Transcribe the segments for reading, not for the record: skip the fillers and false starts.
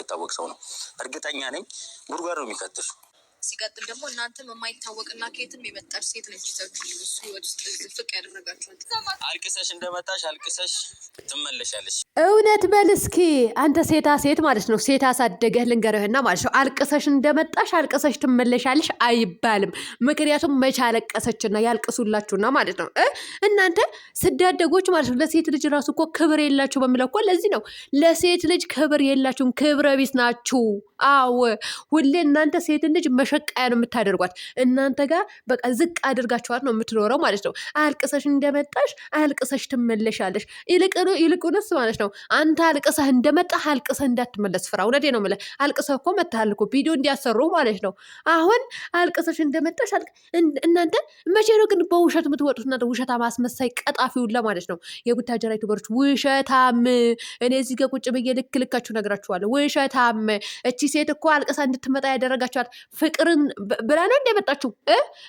የማይታወቅ ሰው ነው። እርግጠኛ ነኝ ጉድጓድ ነው የሚከትሽ። ሲቀጥል ደግሞ እናንተም የማይታወቅና ከየትም የመጣች ሴት ነች ይዛችሁ እሱ ህይወት ውስጥ ፍቅ ያደረጋችኋት። አልቅሰሽ እንደመጣሽ አልቅሰሽ ትመለሻለሽ። እውነት በል እስኪ አንተ ሴታ ሴት ማለት ነው። ሴት አሳደገህ ልንገርህና ማለት ነው። አልቅሰሽ እንደመጣሽ አልቅሰሽ ትመለሻለሽ አይባልም። ምክንያቱም መቼ አለቀሰችና ያልቅሱላችሁና ማለት ነው። እናንተ ስዳደጎች ማለት ነው። ለሴት ልጅ ራሱ እኮ ክብር የላችሁ በሚለው እኮ ለዚህ ነው። ለሴት ልጅ ክብር የላችሁም፣ ክብረ ቢስ ናችሁ። አዎ ሁሌ እናንተ ሴት ልጅ መሸቃያ ነው የምታደርጓት። እናንተ ጋር በቃ ዝቅ አድርጋችኋት ነው የምትኖረው ማለት ነው። አልቅሰሽ እንደመጣሽ አልቅሰሽ ትመለሻለሽ። ይልቁንስ ማለት ነው አንተ አልቅሰህ እንደመጣህ አልቅሰህ እንዳትመለስ ፍራ። እውነቴ ነው የምልህ። አልቅሰህ እኮ መታሃል እኮ ቪዲዮ እንዲያሰሩ ማለት ነው። አሁን አልቅሰሽ እንደመጣሽ እናንተ መቼ ነው ግን በውሸት የምትወጡት? እናንተ ውሸታ ማስመሳይ ቀጣፊውን ለማለት ነው። የቡታጀራ ዩቱበሮች ውሸታም። እኔ እዚህ ጋር ቁጭ ብዬ ልካችሁ ነግራችኋለሁ። ውሸታም። እቺ ሴት እኮ አልቅሳ እንድትመጣ ያደረጋችኋት ፍቅርን ብላ ነው እንደመጣችሁ።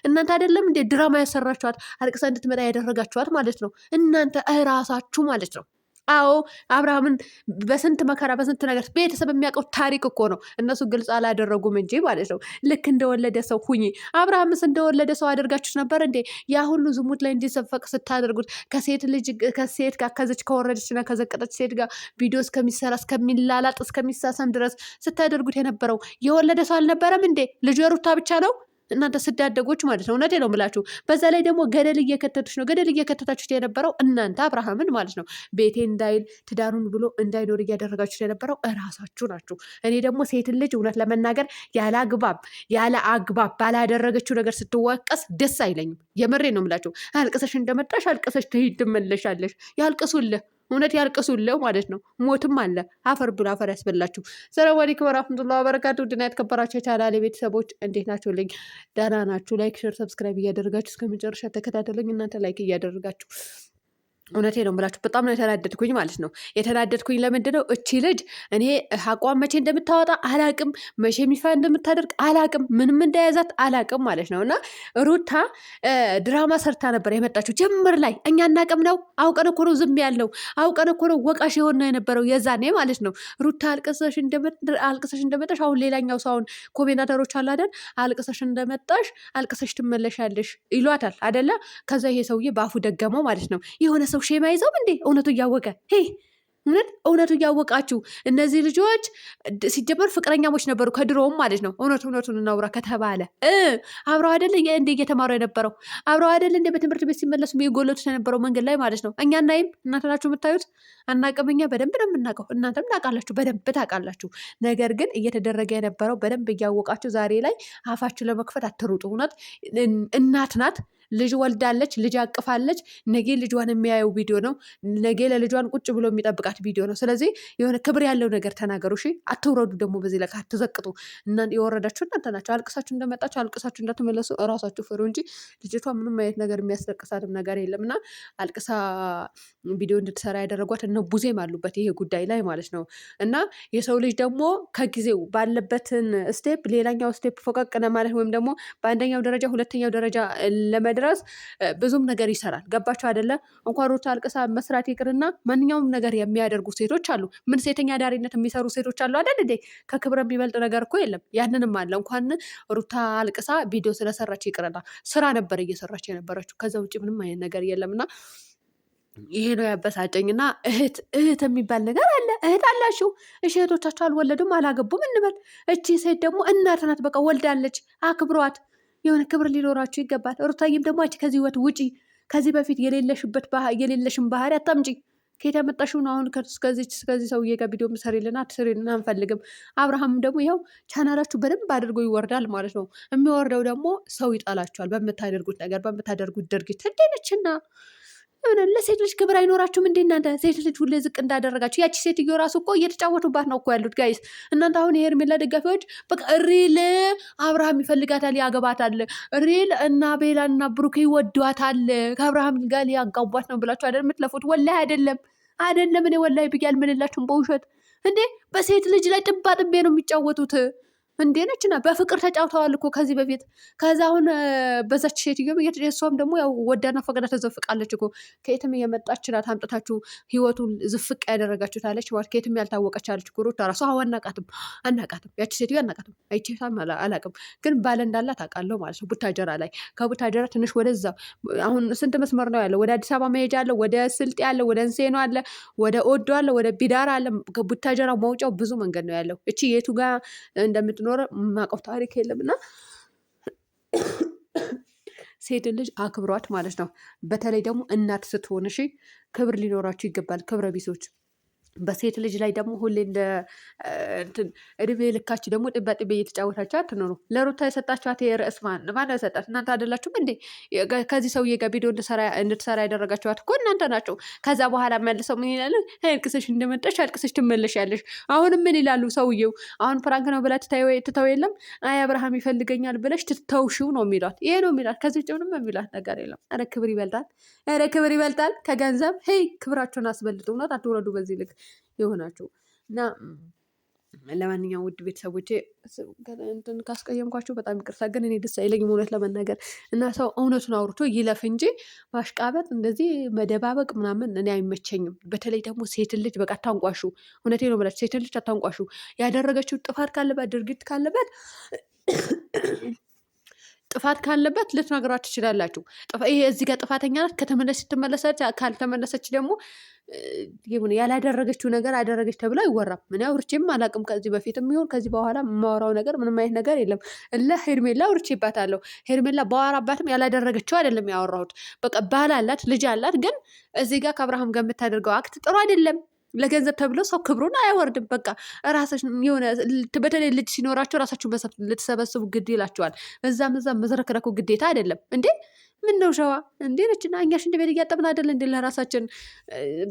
እናንተ አይደለም እንደ ድራማ ያሰራችኋት አልቅሳ እንድትመጣ ያደረጋችኋት ማለት ነው። እናንተ እራሳችሁ ማለት ነው። አዎ አብርሃምን በስንት መከራ በስንት ነገር ቤተሰብ የሚያውቀው ታሪክ እኮ ነው። እነሱ ግልጽ አላደረጉም እንጂ ማለት ነው። ልክ እንደወለደ ሰው ሁኚ። አብርሃምስ እንደወለደ ሰው አድርጋችሁት ነበር እንዴ? ያ ሁሉ ዝሙት ላይ እንዲሰፈቅ ስታደርጉት ከሴት ጋር ከዘች ከወረደችና ከዘቀጠች ሴት ጋር ቪዲዮ እስከሚሰራ እስከሚላላጥ እስከሚሳሳም ድረስ ስታደርጉት የነበረው የወለደ ሰው አልነበረም እንዴ? ልጁ የሩታ ብቻ ነው። እናንተ ስዳደጎች ማለት ነው። እውነቴ ነው የምላችሁ። በዛ ላይ ደግሞ ገደል እየከተቱች ነው። ገደል እየከተታችሁት የነበረው እናንተ አብርሃምን ማለት ነው። ቤቴ እንዳይል ትዳሩን ብሎ እንዳይኖር እያደረጋችሁት የነበረው እራሳችሁ ናችሁ። እኔ ደግሞ ሴትን ልጅ እውነት ለመናገር ያለ አግባብ ባላደረገችው ነገር ስትወቀስ ደስ አይለኝም። የምሬ ነው የምላችሁ። አልቅሰሽ እንደመጣሽ አልቅሰሽ ትመለሻለሽ። ያልቅሱልህ፣ እውነት ያልቅሱልህ ማለት ነው። ሞትም አለ። አፈር ብሎ አፈር ያስበላችሁ። ሰላም አለይኩም ወራህመቱላሂ ወበረካቱ። ድና የተከበራችሁ የቻናሌ ቤተሰቦች እንዴት ናችሁልኝ? ደህና ናችሁ? ላይክ፣ ሼር፣ ሰብስክራይብ እያደረጋችሁ እስከ መጨረሻ ተከታተሉኝ። እናንተ ላይክ እያደረጋችሁ እውነቴ ነው የምላችሁ። በጣም ነው የተናደድኩኝ ማለት ነው። የተናደድኩኝ ለምንድን ነው? እቺ ልጅ እኔ አቋም መቼ እንደምታወጣ አላቅም፣ መቼ የሚፋ እንደምታደርግ አላቅም፣ ምንም እንደያዛት አላቅም ማለት ነው። እና ሩታ ድራማ ሰርታ ነበር የመጣችው ጀምር ላይ። እኛ እናቅም ነው፣ አውቀን እኮ ነው ዝም ያለው፣ አውቀን እኮ ነው ወቃሽ የሆነ የነበረው የዛኔ ማለት ነው። ሩታ አልቅሰሽ እንደመጣሽ አሁን ሌላኛው ሰውን ኮሜንታተሮች አላደን አልቅሰሽ እንደመጣሽ አልቅሰሽ ትመለሻለሽ ይሏታል አደለ? ከዛ ይሄ ሰውዬ በአፉ ደገመው ማለት ነው። የሆነ ሰው ሼማ ይዘውም እንዴ? እውነቱ እያወቀ እውነቱ እያወቃችሁ እነዚህ ልጆች ሲጀመር ፍቅረኛሞች ነበሩ ከድሮውም ማለት ነው። እውነቱን እናውራ ከተባለ አብረው አይደል እንደ እየተማሩ የነበረው አብረው አይደል እንደ በትምህርት ቤት ሲመለሱ የጎለቱት የነበረው መንገድ ላይ ማለት ነው። እኛ እናይም፣ እናንተ ናችሁ የምታዩት። አናቅም። እኛ በደንብ ነው የምናውቀው፣ እናንተም ታውቃላችሁ፣ በደንብ ታውቃላችሁ። ነገር ግን እየተደረገ የነበረው በደንብ እያወቃችሁ ዛሬ ላይ አፋችሁ ለመክፈት አትሩጡ። እውነት እናት ናት፣ ልጅ ወልዳለች፣ ልጅ አቅፋለች። ነጌ ልጇን የሚያየው ቪዲዮ ነው። ነጌ ለልጇን ቁጭ ብሎ የሚጠብቃት ቪዲዮ ነው። ስለዚህ የሆነ ክብር ያለው ነገር ተናገሩ። እሺ አትውረዱ። ደግሞ በዚህ ላይ አትዘቅጡ። የወረዳችሁ እናንተ ናቸው። አልቅሳችሁ እንደመጣችሁ አልቅሳችሁ እንዳትመለሱ እራሳችሁ ፍሩ እንጂ ልጅቷ ምንም አይነት ነገር የሚያስለቅሳትም ነገር የለም። እና አልቅሳ ቪዲዮ እንድትሰራ ያደረጓት እነ ቡዜም አሉበት ይሄ ጉዳይ ላይ ማለት ነው። እና የሰው ልጅ ደግሞ ከጊዜው ባለበትን ስቴፕ ሌላኛው ስቴፕ ፎቀቅነ ማለት ወይም ደግሞ በአንደኛው ደረጃ ሁለተኛው ደረጃ ለመድረስ ብዙም ነገር ይሰራል። ገባችሁ አይደለ? እንኳን ሩታ አልቅሳ መስራት ይቅርና ማንኛውም ነገር የሚያደርጉ ሴቶች አሉ። ምን ሴተኛ ዳሪነት የሚሰሩ ሴቶች አሉ አይደል እንዴ? ከክብር የሚበልጥ ነገር እኮ የለም። ያንንም አለ። እንኳን ሩታ አልቅሳ ቪዲዮ ስለሰራች ይቅርና ስራ ነበር እየሰራች የነበረችው። ከዛ ውጭ ምንም አይነት ነገር የለምና ይሄ ነው ያበሳጨኝና እህት የሚባል ነገር አለ። እህት አላችሁ። እሺ እህቶቻችሁ አልወለዱም አላገቡም እንበል። እቺ ሴት ደግሞ እናት ናት። በቃ ወልዳለች። አክብሯት። የሆነ ክብር ሊኖራችሁ ይገባል። ሩታዬም ደግሞ አንቺ ከዚህ ህይወት ውጪ። ከዚህ በፊት የሌለሽን ባህሪ አታምጪ። ከየት ያመጣሽውን አሁን እስከዚህ ሰውዬ ጋር ቪዲዮ ምሰሪልን አትስሪልን አንፈልግም። አብርሃም ደግሞ ይኸው ቻናላችሁ በደንብ አድርጎ ይወርዳል ማለት ነው። የሚወርደው ደግሞ ሰው ይጠላችኋል በምታደርጉት ነገር በምታደርጉት ድርጊት። እንዴነችና ለሴት ልጅ ክብር አይኖራችሁም እንዴ እናንተ? ሴት ልጅ ሁሌ ዝቅ እንዳደረጋችሁ። ያቺ ሴትዮ ራሱ እኮ እየተጫወቱባት ነው እኮ ያሉት ጋይስ። እናንተ አሁን የሄርሜላ ደጋፊዎች በቃ ሪል አብርሃም ይፈልጋታል፣ ያገባታል፣ ሪል እና ቤላ እና ብሩኬ ይወዷታል፣ ከአብርሃም ጋር ሊያጋቧት ነው ብላችሁ አይደል የምትለፉት? ወላሂ አይደለም። እኔ ወላሂ ብዬ አልምልላችሁም በውሸት እንዴ። በሴት ልጅ ላይ ጥባ ጥቤ ነው የሚጫወቱት። እንዴ ነችና በፍቅር ተጫውተዋል እኮ ከዚህ በፊት። ከዛ አሁን በዛች ሴትዮ እሷም ደግሞ ያው ወዳና ፈቅዳ ተዘፍቃለች እኮ። ከየትም የመጣች ናት አምጥታችሁ ህይወቱን ዝፍቅ ያደረጋችሁታለች ማለት ከየትም ያልታወቀች አለች እኮ ሩታ ራሱ። አናቃትም ያቺ ሴትዮ አናቃትም፣ አይቼታም አላቅም። ግን ባለ እንዳላት አውቃለሁ ማለት ነው። ቡታጀራ ላይ ከቡታጀራ ትንሽ ወደዛ አሁን ስንት መስመር ነው ያለው? ወደ አዲስ አበባ መሄጃ አለ፣ ወደ ስልጤ አለ፣ ወደ እንሴኖ አለ፣ ወደ ኦዶ አለ፣ ወደ ቢዳራ አለ። ከቡታጀራ መውጫው ብዙ መንገድ ነው ያለው። እቺ የቱ ጋር እንደምትኖር ማቀፍ ታሪክ የለም። እና ሴት ልጅ አክብሯት ማለት ነው። በተለይ ደግሞ እናት ስትሆን እሺ፣ ክብር ሊኖራችሁ ይገባል። ክብረ ቢሶች በሴት ልጅ ላይ ደግሞ ሁሌ እንደ እድሜ ልካችሁ ደግሞ ጥቤ እየተጫወታችሁ አትኖሩ። ለሩታ የሰጣችኋት የርዕስ ማነው የሰጣት? እናንተ አይደላችሁም እንዴ? ከዚህ ሰውዬ ጋር ቪዲዮ እንድትሰራ ያደረጋችኋት እኮ እናንተ ናቸው። ከዛ በኋላ መልሰው ምን ይላሉ? አልቅሰሽ እንደመጣሽ አልቅሰሽ ትመለሻለሽ። አሁንም ምን ይላሉ ሰውዬው? አሁን ፍራንክ ነው ብላ ትተው የለም አይ አብርሃም ይፈልገኛል ብለሽ ትተውሽው ነው የሚሏት። ይሄ ነው የሚሏት። ከዚህ ውጭ ምንም የሚሏት ነገር የለም። ኧረ ክብር ይበልጣል። ኧረ ክብር ይበልጣል ከገንዘብ። ሄይ ክብራቸውን አስበልጡ። እውነት አትውረዱ በዚህ ልክ የሆናችሁ እና ለማንኛውም ውድ ቤተሰቦቼ እንትን ካስቀየምኳቸው በጣም ይቅርታ። ግን እኔ ደስ አይለኝም እውነት ለመናገር እና ሰው እውነቱን አውርቶ ይለፍ እንጂ ማሽቃበጥ እንደዚህ መደባበቅ ምናምን እኔ አይመቸኝም። በተለይ ደግሞ ሴትን ልጅ በቃ አታንቋሹ። እውነቴ ነው ብላችሁ ሴትን ልጅ አታንቋሹ። ያደረገችው ጥፋት ካለበት ልትነግሯት ትችላላችሁ። ይሄ እዚህ ጋር ጥፋተኛ ናት ስትመለሰች፣ ካልተመለሰች ደግሞ ያላደረገችው ነገር አደረገች ተብሎ አይወራም። ምን አውርቼም አላቅም ከዚህ በፊት የሚሆን ከዚህ በኋላ የማወራው ነገር ምንም አይነት ነገር የለም። ሄርሜላ አውርቼባታለሁ። ሄርሜላ ባወራባትም ያላደረገችው አይደለም ያወራሁት። በቃ ባል አላት፣ ልጅ አላት። ግን እዚህ ጋር ከአብርሃም ጋር የምታደርገው አክት ጥሩ አይደለም። ለገንዘብ ተብሎ ሰው ክብሩን አያወርድም። በቃ ራሳችን የሆነ በተለይ ልጅ ሲኖራቸው ራሳችሁን ልትሰበስቡ ግድ ይላቸዋል። እዛም መዝረክረኩ ግዴታ አይደለም እንዴ? ምን ነው ሸዋ እንዴ ነችና እኛ ሽንት ቤት እያጠብን አይደለ እንዴ? ለራሳችን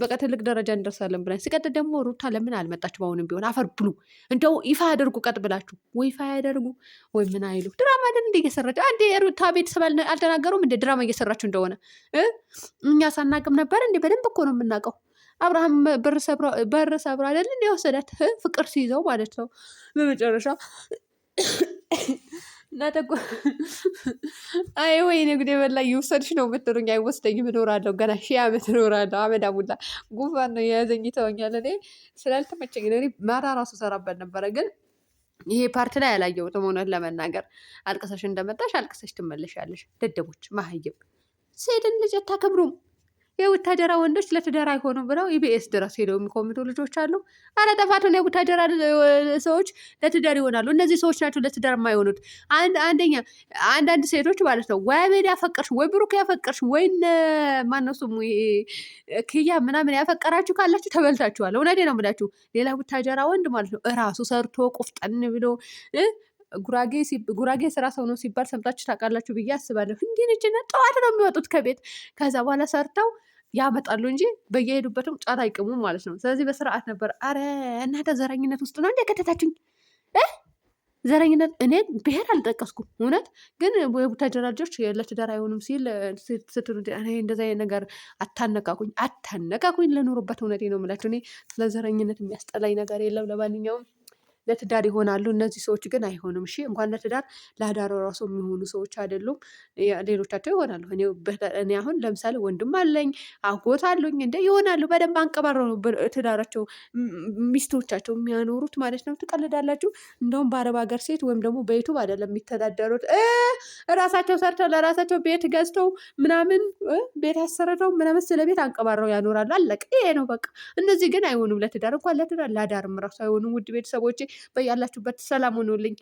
በቃ ትልቅ ደረጃ እንደርሳለን ብለን። ሲቀጥል ደግሞ ሩታ ለምን አልመጣችሁ? አሁንም ቢሆን አፈር ብሉ። እንደው ይፋ ያደርጉ ቀጥ ብላችሁ፣ ወይ ይፋ ያደርጉ ወይ ምን አይሉ። ድራማ አይደል እንደ እየሰራችሁ አንዴ ሩታ ቤተሰብ አልተናገሩም እንደ ድራማ እየሰራችሁ እንደሆነ እኛ ሳናቅም ነበር እንዴ? በደንብ እኮ ነው የምናውቀው። አብርሃም በር ሰብሮ አይደል እንደ ወሰዳት ፍቅር ሲይዘው ማለት ነው በመጨረሻ እናተጎ አይ ወይኔ ጉዴ በላ እየወሰድሽ ነው የምትሉኝ። አይወስደኝም፣ እኖራለሁ ገና 1000 ዓመት እኖራለሁ። አመዳ ሙላ ጉንፋን ነው የያዘኝ ይተወኛል። እኔ ስላልተመቸኝ ነው። ማታ ራሱ ሰራበት ነበረ፣ ግን ይሄ ፓርት ላይ ያላየሁትም እውነት ለመናገር። አልቅሰሽ እንደመጣሽ አልቅሰሽ ትመለሻለሽ። ደደቦች መሀይም ሴትን ልጅ አታከብሩም። የቡታጀራ ወንዶች ለትዳር አይሆኑም ብለው ኢቢኤስ ድረስ ሄደው የሚኮምቱ ልጆች አሉ። አረ ጠፋቱን። የቡታጀራ ሰዎች ለትዳር ይሆናሉ። እነዚህ ሰዎች ናቸው ለትዳር የማይሆኑት። አንዳንድ ሴቶች ማለት ነው ወይ አቤል ያፈቀርሽ ወይ ብሩክ ያፈቀርሽ ወይ ማነው ስሙ ክያ ምናምን ያፈቀራችሁ ካላችሁ ተበልታችኋል። እውነቴ ነው የምላችሁ። ሌላ ቡታጀራ ወንድ ማለት ነው እራሱ ሰርቶ ቁፍጠን ብሎ ጉራጌ ስራ ሰው ነው ሲባል ሰምታችሁ ታውቃላችሁ ብዬ አስባለሁ። እንዲህ ነችና ጠዋት ነው የሚወጡት ከቤት። ከዛ በኋላ ሰርተው ያመጣሉ እንጂ በየሄዱበትም ጫት አይቅሙም ማለት ነው። ስለዚህ በስርዓት ነበር። አረ እናንተ ዘረኝነት ውስጥ ነው እንደ ከተታችሁኝ። ዘረኝነት እኔ ብሄር አልጠቀስኩም እውነት። ግን የቡታጀራ ልጆች ለትዳር አይሆኑም ስትሉ እንደዚ ነገር አታነቃቁኝ። ለኖሩበት እውነቴ ነው የምላቸው። እኔ ስለ ዘረኝነት የሚያስጠላኝ ነገር የለም። ለማንኛውም ለትዳር ይሆናሉ እነዚህ ሰዎች ግን አይሆንም። እሺ እንኳን ለትዳር ለአዳር ራሱ የሚሆኑ ሰዎች አይደሉም። ሌሎቻቸው ይሆናሉ። እኔ አሁን ለምሳሌ ወንድም አለኝ አጎት አሉኝ እንደ ይሆናሉ። በደንብ አንቀባረው ነው ትዳራቸው ሚስቶቻቸው የሚያኖሩት ማለት ነው። ትቀልዳላችሁ። እንደውም በአረብ ሀገር ሴት ወይም ደግሞ በዩቱብ አይደለም የሚተዳደሩት። ራሳቸው ሰርተው ለራሳቸው ቤት ገዝተው ምናምን ቤት አሰርተው ምናምን ስለ ቤት አንቀባረው ያኖራሉ። አለቀ። ይሄ ነው በቃ። እነዚህ ግን አይሆኑም ለትዳር እንኳን ለትዳር ለአዳርም ራሱ አይሆኑም። ውድ ቤተሰቦቼ በያላችሁበት ሰላም ሆኖልኝ